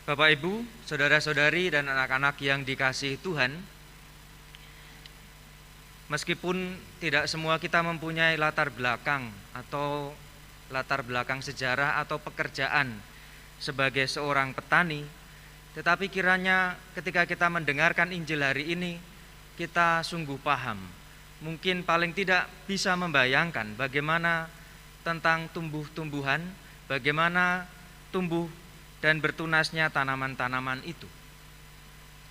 Bapak Ibu, saudara-saudari dan anak-anak yang dikasihi Tuhan, meskipun tidak semua kita mempunyai latar belakang atau latar belakang sejarah atau pekerjaan sebagai seorang petani, tetapi kiranya ketika kita mendengarkan Injil hari ini, kita sungguh paham, mungkin paling tidak bisa membayangkan bagaimana tentang tumbuh-tumbuhan, bagaimana tumbuh dan bertunasnya tanaman-tanaman itu.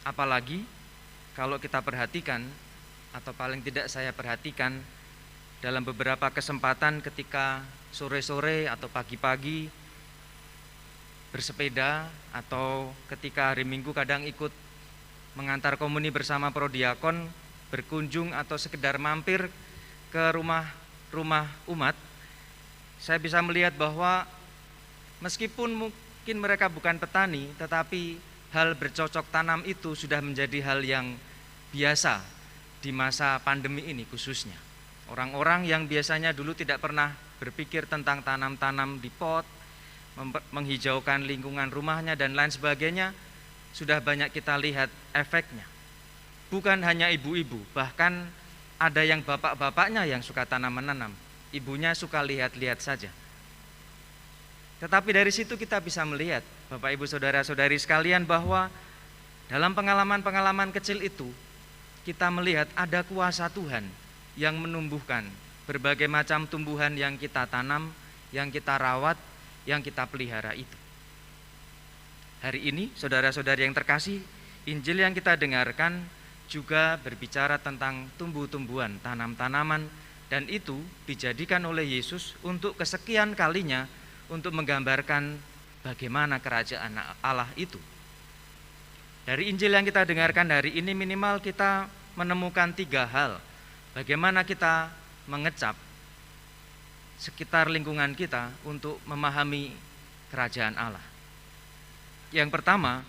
Apalagi kalau kita perhatikan, atau paling tidak saya perhatikan dalam beberapa kesempatan ketika sore-sore atau pagi-pagi bersepeda, atau ketika hari Minggu kadang ikut mengantar komuni bersama prodiakon, berkunjung atau sekedar mampir ke rumah-rumah umat, saya bisa melihat bahwa meskipun mungkin mereka bukan petani, tetapi hal bercocok tanam itu sudah menjadi hal yang biasa di masa pandemi ini khususnya. Orang-orang yang biasanya dulu tidak pernah berpikir tentang tanam-tanam di pot, menghijaukan lingkungan rumahnya dan lain sebagainya, sudah banyak kita lihat efeknya. Bukan hanya ibu-ibu, bahkan ada yang bapak-bapaknya yang suka tanam-menanam, ibunya suka lihat-lihat saja. Tetapi dari situ kita bisa melihat, Bapak Ibu saudara-saudari sekalian, bahwa dalam pengalaman-pengalaman kecil itu kita melihat ada kuasa Tuhan yang menumbuhkan berbagai macam tumbuhan yang kita tanam, yang kita rawat, yang kita pelihara itu. Hari ini saudara-saudari yang terkasih, Injil yang kita dengarkan juga berbicara tentang tumbuh-tumbuhan, tanam-tanaman, dan itu dijadikan oleh Yesus untuk kesekian kalinya untuk menggambarkan bagaimana kerajaan Allah itu. Dari Injil yang kita dengarkan hari ini minimal kita menemukan 3 hal. Bagaimana kita mengecap sekitar lingkungan kita untuk memahami kerajaan Allah. Yang pertama,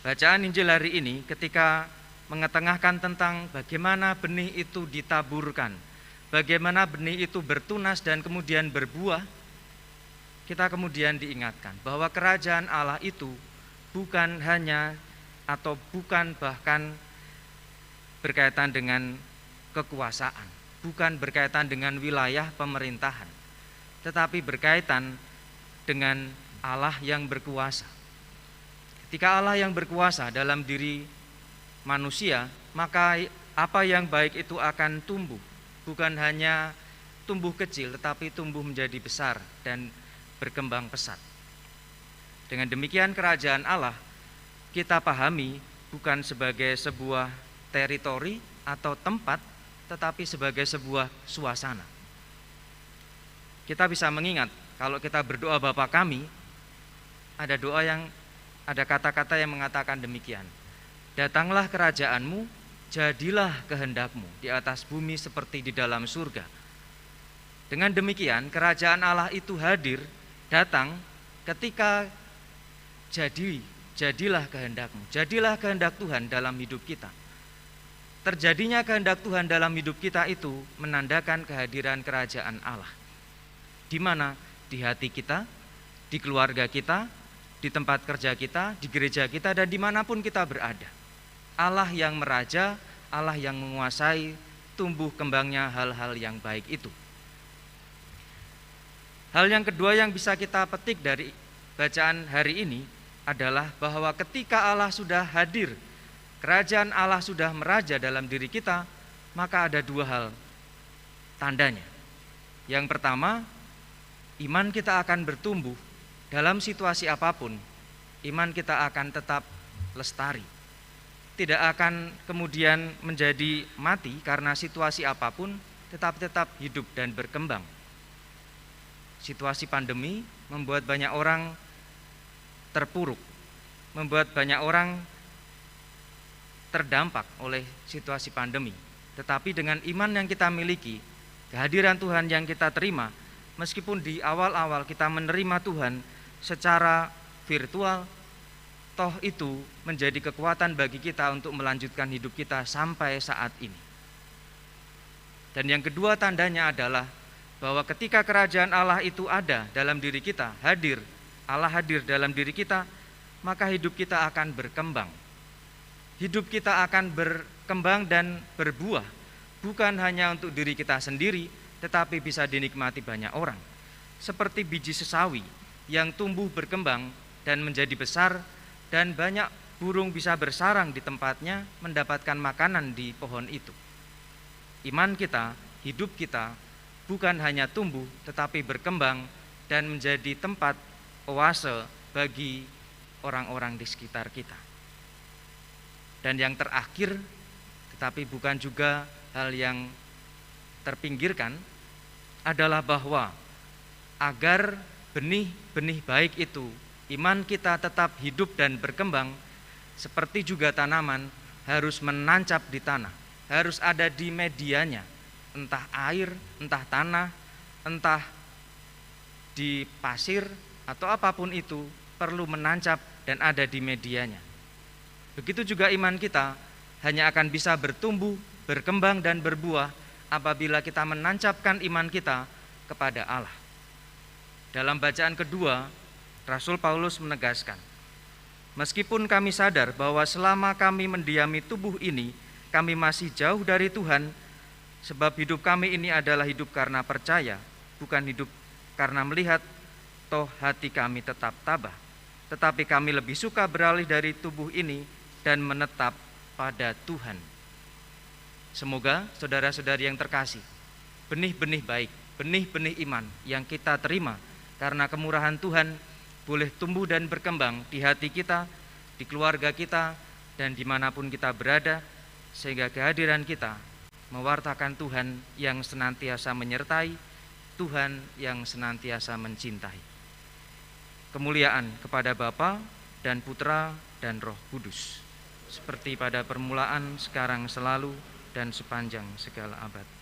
bacaan Injil hari ini ketika mengetengahkan tentang bagaimana benih itu ditaburkan, bagaimana benih itu bertunas dan kemudian berbuah, kita kemudian diingatkan bahwa kerajaan Allah itu bukan hanya atau bukan bahkan berkaitan dengan kekuasaan, bukan berkaitan dengan wilayah pemerintahan, tetapi berkaitan dengan Allah yang berkuasa. Ketika Allah yang berkuasa dalam diri manusia, maka apa yang baik itu akan tumbuh, bukan hanya tumbuh kecil, tetapi tumbuh menjadi besar dan berkembang pesat. Dengan demikian kerajaan Allah kita pahami bukan sebagai sebuah teritori atau tempat, tetapi sebagai sebuah suasana. Kita bisa mengingat kalau kita berdoa Bapa kami, ada kata-kata yang mengatakan demikian. Datanglah kerajaanmu, jadilah kehendakmu di atas bumi seperti di dalam surga. Dengan demikian kerajaan Allah itu hadir, datang ketika jadilah kehendakmu, jadilah kehendak Tuhan dalam hidup kita. Terjadinya kehendak Tuhan dalam hidup kita itu menandakan kehadiran kerajaan Allah. Di mana? Di hati kita, di keluarga kita, di tempat kerja kita, di gereja kita, dan dimanapun kita berada. Allah yang meraja, Allah yang menguasai tumbuh kembangnya hal-hal yang baik itu. Hal yang kedua yang bisa kita petik dari bacaan hari ini adalah bahwa ketika Allah sudah hadir, kerajaan Allah sudah meraja dalam diri kita, maka ada 2 hal tandanya. Yang pertama, iman kita akan bertumbuh dalam situasi apapun. Iman kita akan tetap lestari, tidak akan kemudian menjadi mati karena situasi apapun, tetapi tetap hidup dan berkembang. Situasi pandemi membuat banyak orang terpuruk, membuat banyak orang terdampak oleh situasi pandemi. Tetapi dengan iman yang kita miliki, kehadiran Tuhan yang kita terima, meskipun di awal-awal kita menerima Tuhan secara virtual, toh itu menjadi kekuatan bagi kita untuk melanjutkan hidup kita sampai saat ini. Dan yang kedua tandanya adalah bahwa ketika kerajaan Allah itu ada dalam diri kita, Allah hadir dalam diri kita, maka hidup kita akan berkembang. Hidup kita akan berkembang dan berbuah, bukan hanya untuk diri kita sendiri, tetapi bisa dinikmati banyak orang. Seperti biji sesawi yang tumbuh berkembang dan menjadi besar, dan banyak burung bisa bersarang di tempatnya mendapatkan makanan di pohon itu. Iman kita, hidup kita bukan hanya tumbuh tetapi berkembang dan menjadi tempat oase bagi orang-orang di sekitar kita. Dan yang terakhir, tetapi bukan juga hal yang terpinggirkan, adalah bahwa agar benih-benih baik itu, iman kita tetap hidup dan berkembang, seperti juga tanaman harus menancap di tanah, harus ada di medianya, entah air, entah tanah, entah di pasir, atau apapun itu perlu menancap dan ada di medianya. Begitu juga iman kita hanya akan bisa bertumbuh, berkembang dan berbuah apabila kita menancapkan iman kita kepada Allah. Dalam bacaan kedua, Rasul Paulus menegaskan, meskipun kami sadar bahwa selama kami mendiami tubuh ini, kami masih jauh dari Tuhan, sebab hidup kami ini adalah hidup karena percaya, bukan hidup karena melihat, toh hati kami tetap tabah. Tetapi kami lebih suka beralih dari tubuh ini dan menetap pada Tuhan. Semoga saudara-saudari yang terkasih, benih-benih baik, benih-benih iman yang kita terima karena kemurahan Tuhan boleh tumbuh dan berkembang di hati kita, di keluarga kita, dan dimanapun kita berada, sehingga kehadiran kita mewartakan Tuhan yang senantiasa menyertai, Tuhan yang senantiasa mencintai. Kemuliaan kepada Bapa dan Putra dan Roh Kudus, seperti pada permulaan, sekarang, selalu, dan sepanjang segala abad.